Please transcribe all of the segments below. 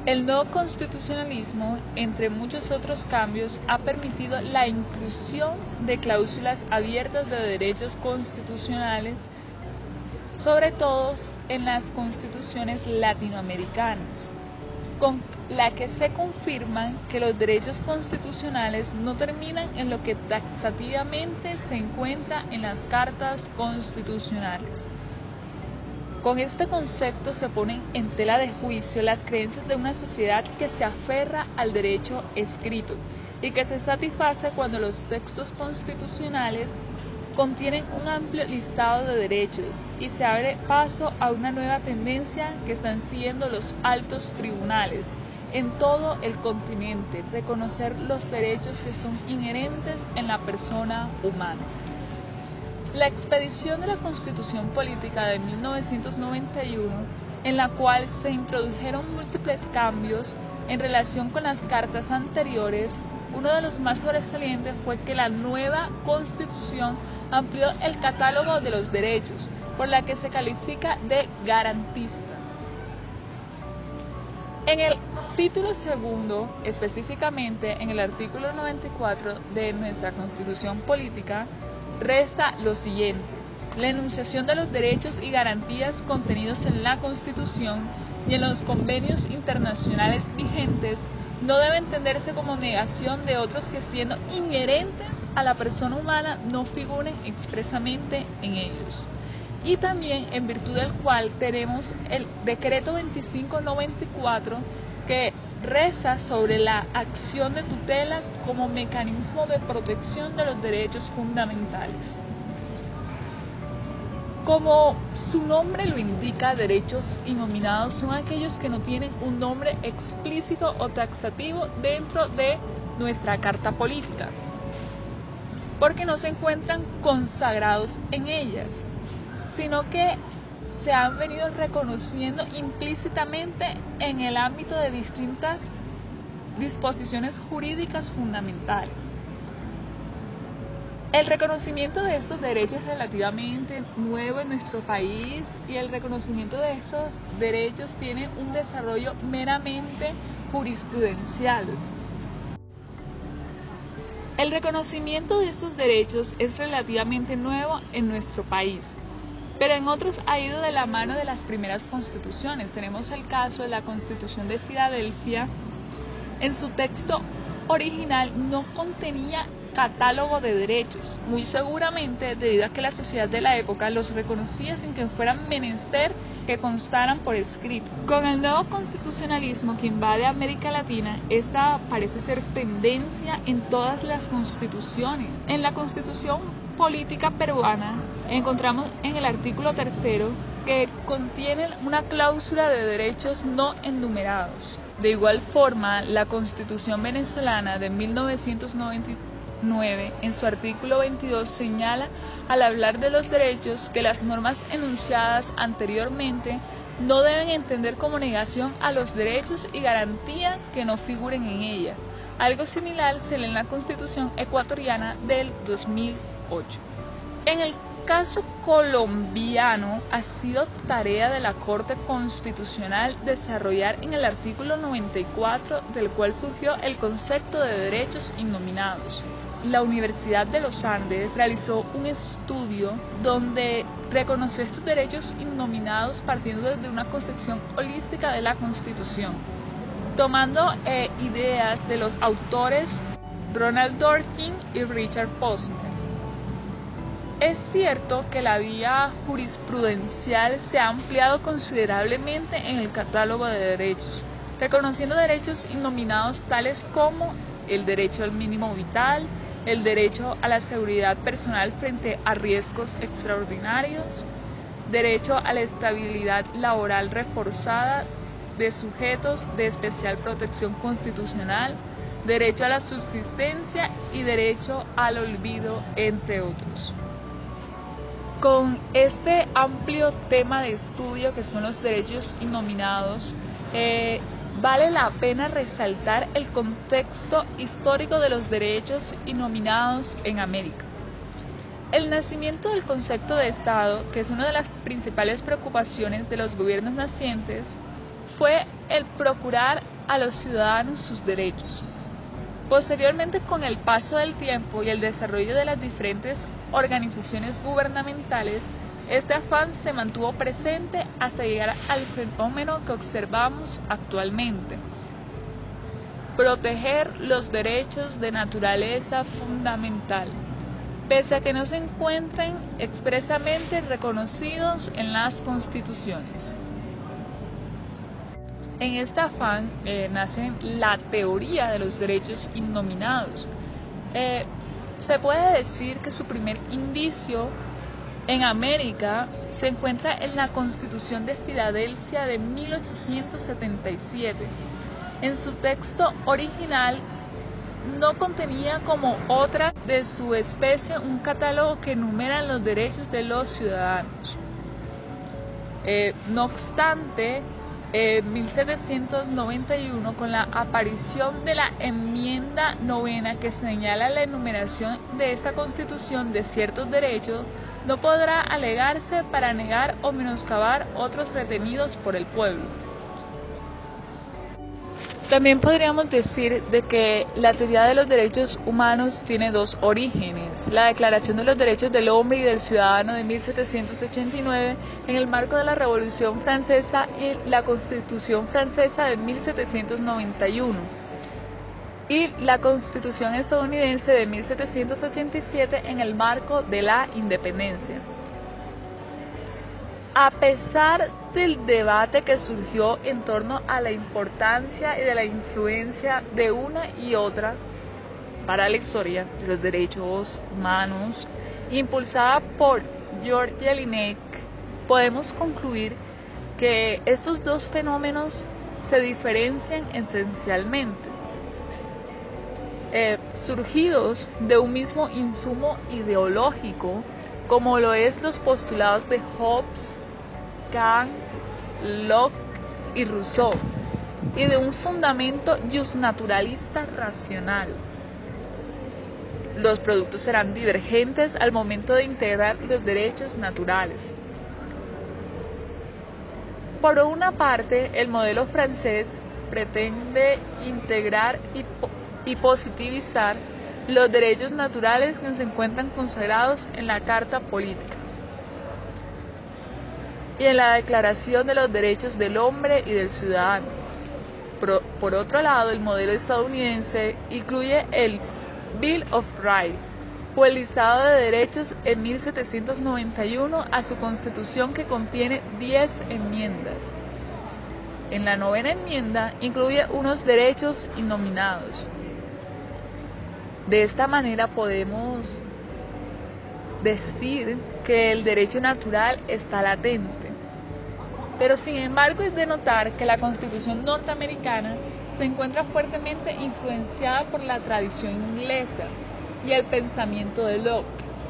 El nuevo constitucionalismo, entre muchos otros cambios, ha permitido la inclusión de cláusulas abiertas de derechos constitucionales, sobre todo en las constituciones latinoamericanas, con la que se confirman que los derechos constitucionales no terminan en lo que taxativamente se encuentra en las cartas constitucionales. Con este concepto se ponen en tela de juicio las creencias de una sociedad que se aferra al derecho escrito y que se satisface cuando los textos constitucionales contienen un amplio listado de derechos y se abre paso a una nueva tendencia que están siguiendo los altos tribunales en todo el continente: reconocer los derechos que son inherentes en la persona humana. La expedición de la Constitución Política de 1991, en la cual se introdujeron múltiples cambios en relación con las cartas anteriores, uno de los más sobresalientes fue que la nueva Constitución amplió el catálogo de los derechos, por la que se califica de garantista. En el título segundo, específicamente en el artículo 94 de nuestra Constitución Política, reza lo siguiente: la enunciación de los derechos y garantías contenidos en la Constitución y en los convenios internacionales vigentes no debe entenderse como negación de otros que, siendo inherentes a la persona humana, no figuren expresamente en ellos. Y también en virtud del cual tenemos el decreto 2594, que reza sobre la acción de tutela como mecanismo de protección de los derechos fundamentales. Como su nombre lo indica, derechos innominados son aquellos que no tienen un nombre explícito o taxativo dentro de nuestra Carta Política, porque no se encuentran consagrados en ellas, sino que se han venido reconociendo implícitamente en el ámbito de distintas disposiciones jurídicas fundamentales. El reconocimiento de estos derechos es relativamente nuevo en nuestro país, y el reconocimiento de estos derechos tiene un desarrollo meramente jurisprudencial. El reconocimiento de estos derechos es relativamente nuevo en nuestro país, pero en otros ha ido de la mano de las primeras constituciones. Tenemos el caso de la Constitución de Filadelfia. En su texto original no contenía catálogo de derechos, muy seguramente debido a que la sociedad de la época los reconocía sin que fueran menester que constaran por escrito. Con el nuevo constitucionalismo que invade América Latina, esta parece ser tendencia en todas las constituciones. En la Constitución Política peruana encontramos en el artículo 3 que contiene una cláusula de derechos no enumerados. De igual forma, la Constitución venezolana de 1999, en su artículo 22, señala, al hablar de los derechos, que las normas enunciadas anteriormente no deben entender como negación a los derechos y garantías que no figuren en ella. Algo similar se lee en la Constitución ecuatoriana del 2008. En el caso colombiano, ha sido tarea de la Corte Constitucional desarrollar en el artículo 94, del cual surgió el concepto de derechos innominados. La Universidad de los Andes realizó un estudio donde reconoció estos derechos innominados partiendo desde una concepción holística de la Constitución, tomando ideas de los autores Ronald Dworkin y Richard Posner. Es cierto que la vía jurisprudencial se ha ampliado considerablemente en el catálogo de derechos, reconociendo derechos innominados tales como el derecho al mínimo vital, el derecho a la seguridad personal frente a riesgos extraordinarios, derecho a la estabilidad laboral reforzada de sujetos de especial protección constitucional, derecho a la subsistencia y derecho al olvido, entre otros. Con este amplio tema de estudio que son los derechos innominados, vale la pena resaltar el contexto histórico de los derechos innominados en América. El nacimiento del concepto de Estado, que es una de las principales preocupaciones de los gobiernos nacientes, fue el procurar a los ciudadanos sus derechos. Posteriormente, con el paso del tiempo y el desarrollo de las diferentes organizaciones gubernamentales, este afán se mantuvo presente hasta llegar al fenómeno que observamos actualmente: proteger los derechos de naturaleza fundamental, pese a que no se encuentren expresamente reconocidos en las constituciones. En este afán nace la teoría de los derechos innominados. Se puede decir que su primer indicio en América se encuentra en la Constitución de Filadelfia de 1877. En su texto original no contenía como otra de su especie un catálogo que enumera los derechos de los ciudadanos. No obstante, en 1791, con la aparición de la enmienda novena que señala la enumeración de esta Constitución de ciertos derechos, no podrá alegarse para negar o menoscabar otros retenidos por el pueblo. También podríamos decir de que la teoría de los derechos humanos tiene dos orígenes: la Declaración de los Derechos del Hombre y del Ciudadano de 1789 en el marco de la Revolución Francesa y la Constitución Francesa de 1791 y la Constitución estadounidense de 1787 en el marco de la independencia. A pesar del debate que surgió en torno a la importancia y de la influencia de una y otra para la historia de los derechos humanos, impulsada por George Elinek, podemos concluir que estos dos fenómenos se diferencian esencialmente, surgidos de un mismo insumo ideológico, como lo es los postulados de Hobbes, Kant, Locke y Rousseau, y de un fundamento justnaturalista racional. Los productos serán divergentes al momento de integrar los derechos naturales. Por una parte, el modelo francés pretende integrar y positivizar los derechos naturales que se encuentran consagrados en la Carta Política y en la Declaración de los Derechos del Hombre y del Ciudadano. Por otro lado, el modelo estadounidense incluye el Bill of Rights o el listado de derechos en 1791 a su Constitución, que contiene 10 enmiendas. En la novena enmienda incluye unos derechos innominados. De esta manera podemos decir que el derecho natural está latente. Pero sin embargo es de notar que la Constitución norteamericana se encuentra fuertemente influenciada por la tradición inglesa y el pensamiento de Locke.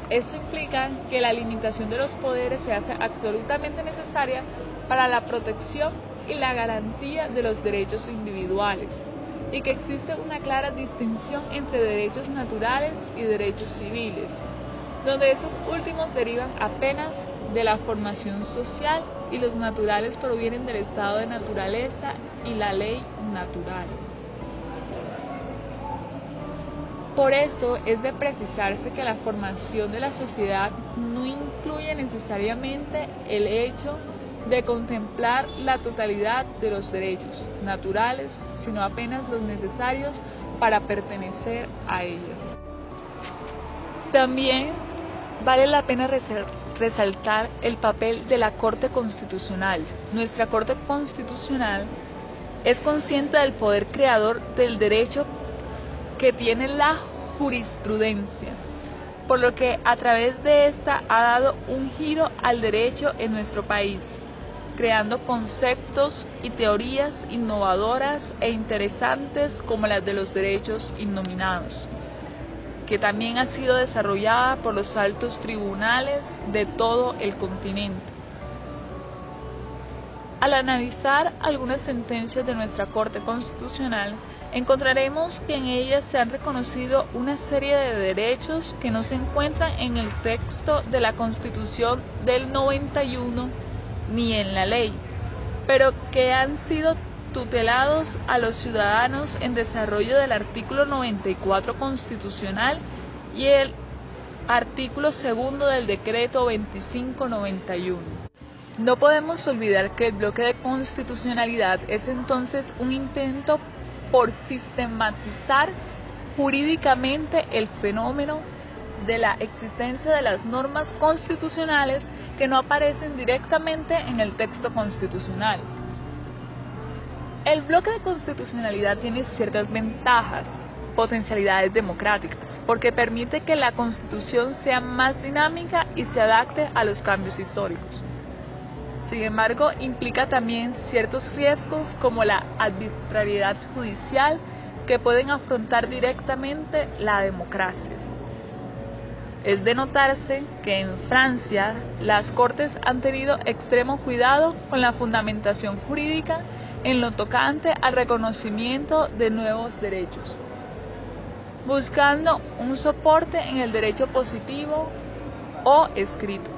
Esto implica que la limitación de los poderes se hace absolutamente necesaria para la protección y la garantía de los derechos individuales, y que existe una clara distinción entre derechos naturales y derechos civiles, donde esos últimos derivan apenas de la formación social y los naturales provienen del estado de naturaleza y la ley natural. Por esto es de precisarse que la formación de la sociedad no incluye necesariamente el hecho de contemplar la totalidad de los derechos naturales, sino apenas los necesarios para pertenecer a ella. También vale la pena resaltar el papel de la Corte Constitucional. Nuestra Corte Constitucional es consciente del poder creador del derecho que tiene la jurisprudencia, por lo que a través de esta ha dado un giro al derecho en nuestro país, creando conceptos y teorías innovadoras e interesantes como las de los derechos innominados, que también ha sido desarrollada por los altos tribunales de todo el continente. Al analizar algunas sentencias de nuestra Corte Constitucional, encontraremos que en ellas se han reconocido una serie de derechos que no se encuentran en el texto de la Constitución del 91 ni en la ley, pero que han sido tutelados a los ciudadanos en desarrollo del artículo 94 constitucional y el artículo 2 del decreto 2591. No podemos olvidar que el bloque de constitucionalidad es entonces un intento por sistematizar jurídicamente el fenómeno de la existencia de las normas constitucionales que no aparecen directamente en el texto constitucional. El bloque de constitucionalidad tiene ciertas ventajas, potencialidades democráticas, porque permite que la Constitución sea más dinámica y se adapte a los cambios históricos. Sin embargo, implica también ciertos riesgos como la arbitrariedad judicial que pueden afrontar directamente la democracia. Es de notarse que en Francia las Cortes han tenido extremo cuidado con la fundamentación jurídica en lo tocante al reconocimiento de nuevos derechos, buscando un soporte en el derecho positivo o escrito.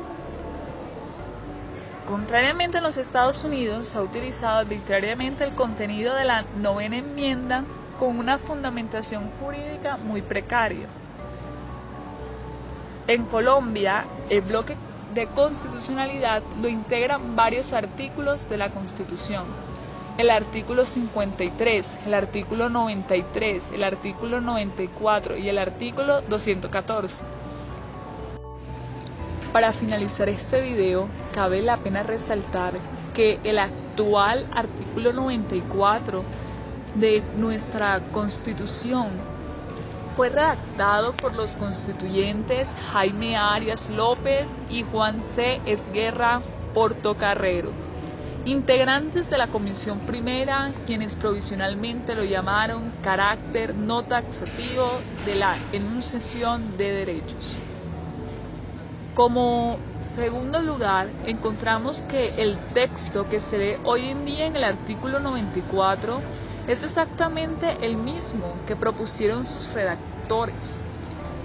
Contrariamente en los Estados Unidos, se ha utilizado arbitrariamente el contenido de la 9ª enmienda con una fundamentación jurídica muy precaria. En Colombia, el bloque de constitucionalidad lo integran varios artículos de la Constitución. El artículo 53, el artículo 93, el artículo 94 y el artículo 214. Para finalizar este video, cabe la pena resaltar que el actual artículo 94 de nuestra Constitución fue redactado por los constituyentes Jaime Arias López y Juan C. Esguerra Portocarrero, integrantes de la Comisión Primera, quienes provisionalmente lo llamaron carácter no taxativo de la enunciación de derechos. Como segundo lugar, encontramos que el texto que se lee hoy en día en el artículo 94 es exactamente el mismo que propusieron sus redactores.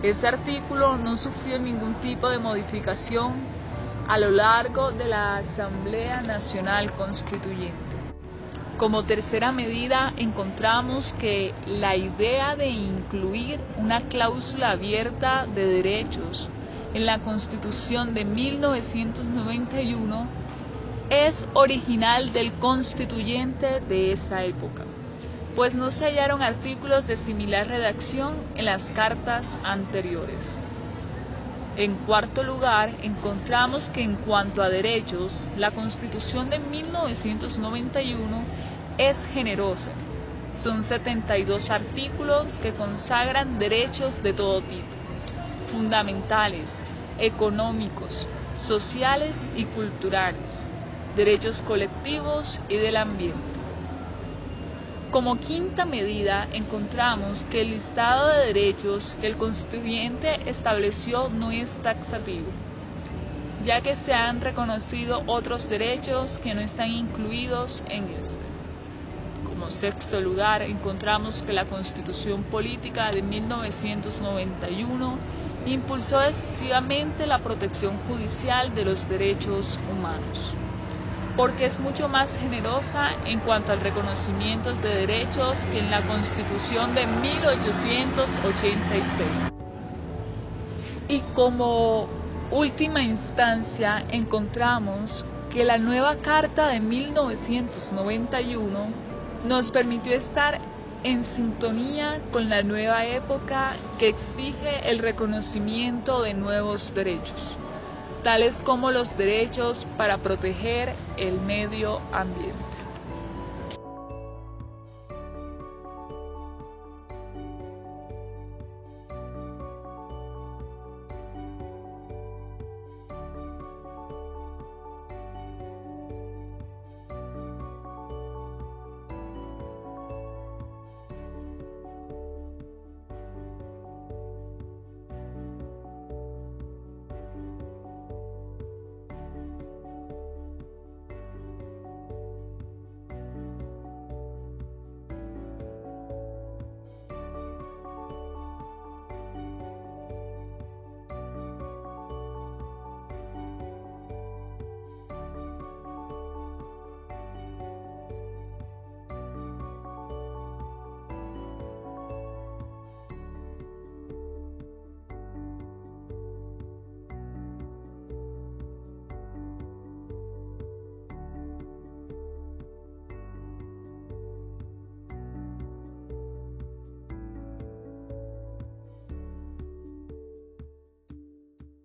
Este artículo no sufrió ningún tipo de modificación a lo largo de la Asamblea Nacional Constituyente. Como tercera medida, encontramos que la idea de incluir una cláusula abierta de derechos en la Constitución de 1991 es original del constituyente de esa época, pues no se hallaron artículos de similar redacción en las cartas anteriores. En cuarto lugar, encontramos que en cuanto a derechos, la Constitución de 1991 es generosa. Son 72 artículos que consagran derechos de todo tipo, fundamentales, económicos, sociales y culturales, derechos colectivos y del ambiente. Como quinta medida, encontramos que el listado de derechos que el constituyente estableció no es taxativo, ya que se han reconocido otros derechos que no están incluidos en este. Como sexto lugar, encontramos que la Constitución Política de 1991 impulsó decisivamente la protección judicial de los derechos humanos, porque es mucho más generosa en cuanto al reconocimiento de derechos que en la Constitución de 1886. Y como última instancia, encontramos que la nueva Carta de 1991 nos permitió estar en sintonía con la nueva época que exige el reconocimiento de nuevos derechos, tales como los derechos para proteger el medio ambiente.